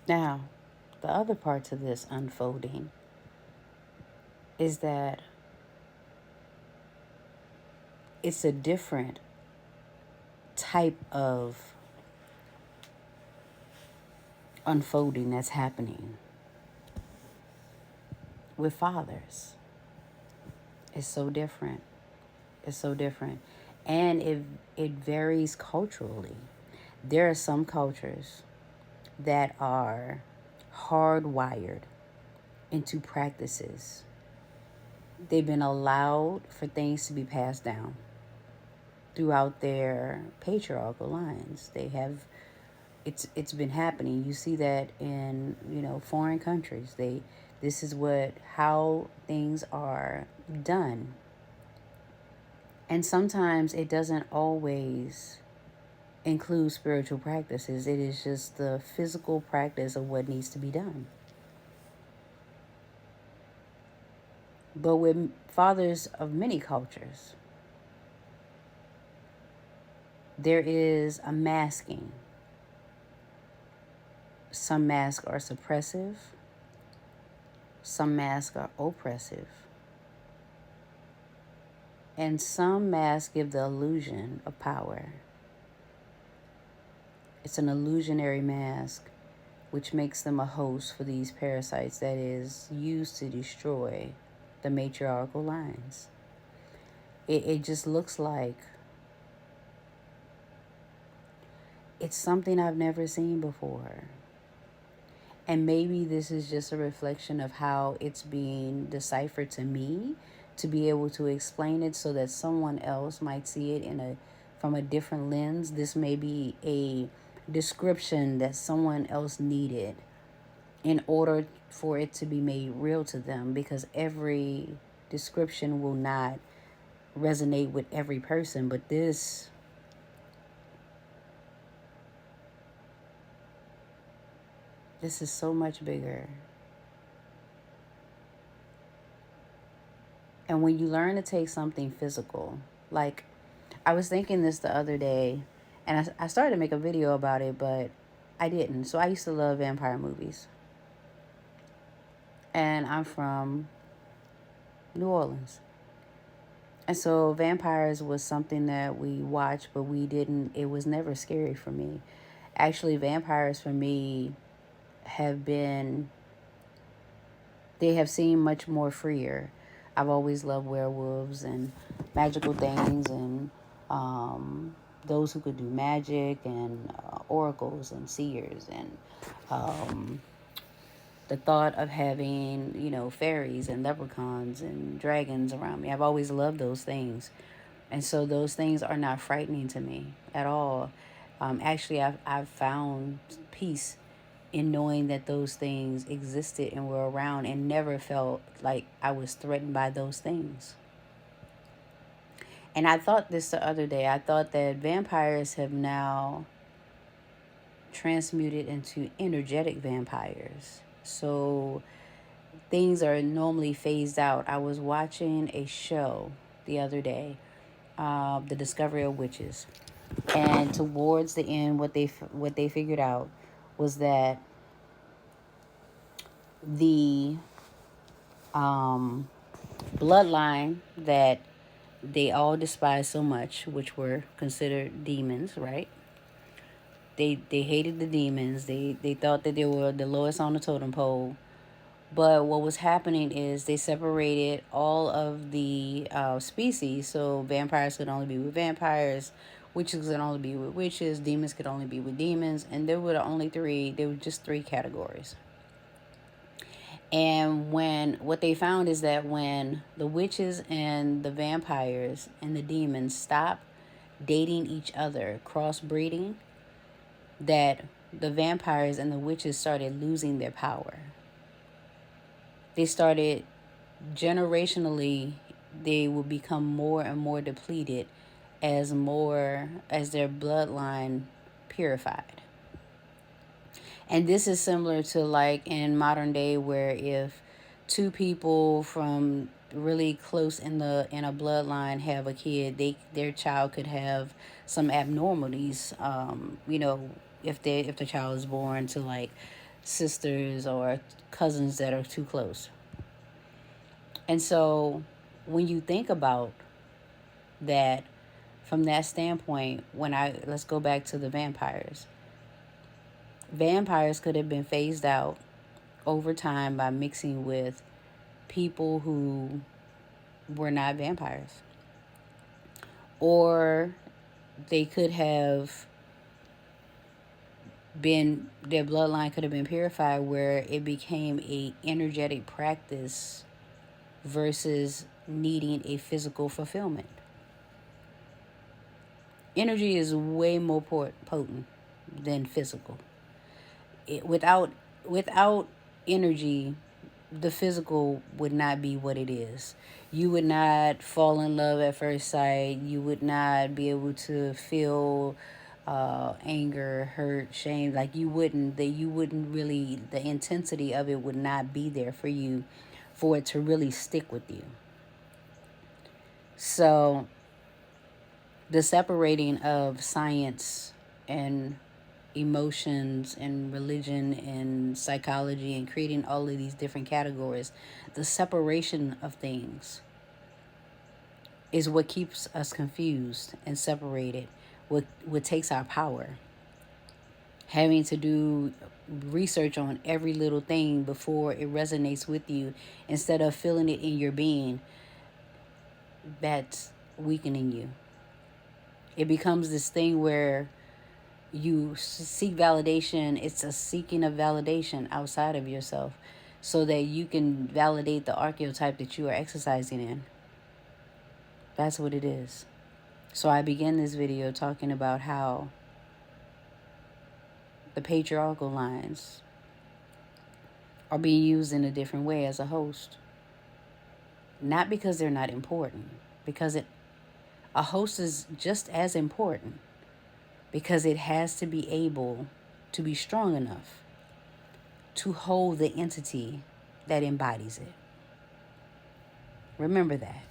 Now, the other part to this unfolding is that it's a different type of unfolding that's happening with fathers. It's so different. It's so different. And it varies culturally. There are some cultures that are hardwired into practices. They've been allowed for things to be passed down throughout their patriarchal lines. It's been happening. You see that in, foreign countries. This is how things are done. And sometimes it doesn't always include spiritual practices. It is just the physical practice of what needs to be done. But with fathers of many cultures, there is a masking. Some masks are suppressive, some masks are oppressive, and some masks give the illusion of power. It's an illusionary mask, which makes them a host for these parasites that is used to destroy the matriarchal lines. It just looks like it's something I've never seen before. And maybe this is just a reflection of how it's being deciphered to me, to be able to explain it so that someone else might see it from a different lens. This may be a description that someone else needed in order for it to be made real to them, because every description will not resonate with every person. But this is so much bigger. And when you learn to take something physical, like I was thinking this the other day, and I started to make a video about it, but I didn't. So I used to love vampire movies. And I'm from New Orleans. And so vampires was something that we watched, but it was never scary for me. Actually, vampires for me have been, they have seemed much more freer. I've always loved werewolves and magical things, and those who could do magic, and oracles and seers, and the thought of having, fairies and leprechauns and dragons around me. I've always loved those things. And so those things are not frightening to me at all. Actually, I've found peace in knowing that those things existed and were around, and never felt like I was threatened by those things. And I thought this the other day. I thought that vampires have now transmuted into energetic vampires. So things are normally phased out. I was watching a show the other day, The Discovery of Witches. And towards the end, what they figured out was that the bloodline that they all despised so much, which were considered demons, right? They hated the demons. They thought that they were the lowest on the totem pole. But what was happening is they separated all of the species. So vampires could only be with vampires, witches could only be with witches, demons could only be with demons, and there were just three categories. And what they found is that when the witches and the vampires and the demons stopped dating each other, crossbreeding, that the vampires and the witches started losing their power. They started generationally, they would become more and more depleted as their bloodline purified. And this is similar to like in modern day, where if two people from really close in a bloodline have a kid, their child could have some abnormalities. If the child is born to like sisters or cousins that are too close. And so when you think about that from that standpoint, let's go back to the vampires. Vampires could have been phased out over time by mixing with people who were not vampires. Or they could have their bloodline could have been purified where it became a energetic practice versus needing a physical fulfillment. Energy is way more potent than physical. Without energy, the physical would not be what it is. You would not fall in love at first sight. You would not be able to feel anger, hurt, shame. Like you wouldn't really, the intensity of it would not be there for you for it to really stick with you. So the separating of science and emotions and religion and psychology and creating all of these different categories, the separation of things is what keeps us confused and separated, what takes our power. Having to do research on every little thing before it resonates with you instead of feeling it in your being, that's weakening you. It becomes this thing where you seek validation. It's a seeking of validation outside of yourself so that you can validate the archetype that you are exercising in. That's what it is. So I began this video talking about how the patriarchal lines are being used in a different way as a host. Not because they're not important, because a host is just as important, because it has to be able to be strong enough to hold the entity that embodies it. Remember that.